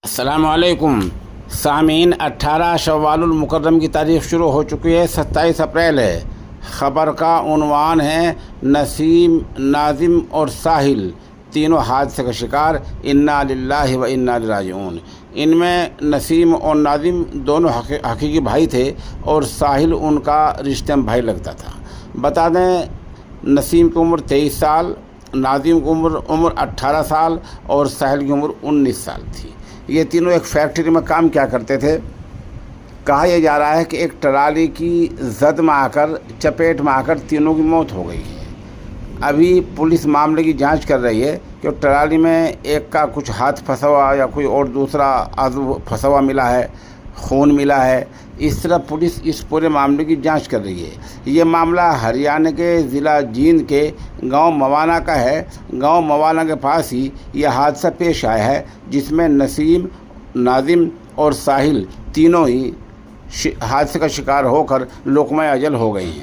अस्सलाम वालेकुम सामीन। 18 शव्वालुल मुकर्रम की तारीख शुरू हो चुकी है। 27 अप्रैल है। ख़बर का उन्वान है नसीम, नाजिम और साहिल तीनों हादसे का शिकार। इन्ना लिल्लाहि व इन्ना इलैहि राजिऊन। इनमें नसीम और नाजिम दोनों हकीकी भाई थे और साहिल उनका रिश्ते में भाई लगता था। बता दें, नसीम की उम्र 23 साल, नाजिम की उम्र 18 साल और साहिल की उम्र 19 साल थी। ये तीनों एक फैक्ट्री में काम क्या करते थे। कहा यह जा रहा है कि एक ट्राली की जद में आकर, चपेट में आकर तीनों की मौत हो गई है। अभी पुलिस मामले की जांच कर रही है कि ट्राली में एक का कुछ हाथ फंसा हुआ या कोई और दूसरा आजू फंसा हुआ मिला है, खून मिला है। इस तरह पुलिस इस पूरे मामले की जांच कर रही है। ये मामला हरियाणा के ज़िला जींद के गांव मवाना का है। गांव मवाना के पास ही यह हादसा पेश आया है, जिसमें नसीम, नाजिम और साहिल तीनों ही हादसे का शिकार होकर लोकमय अजल हो गए हैं।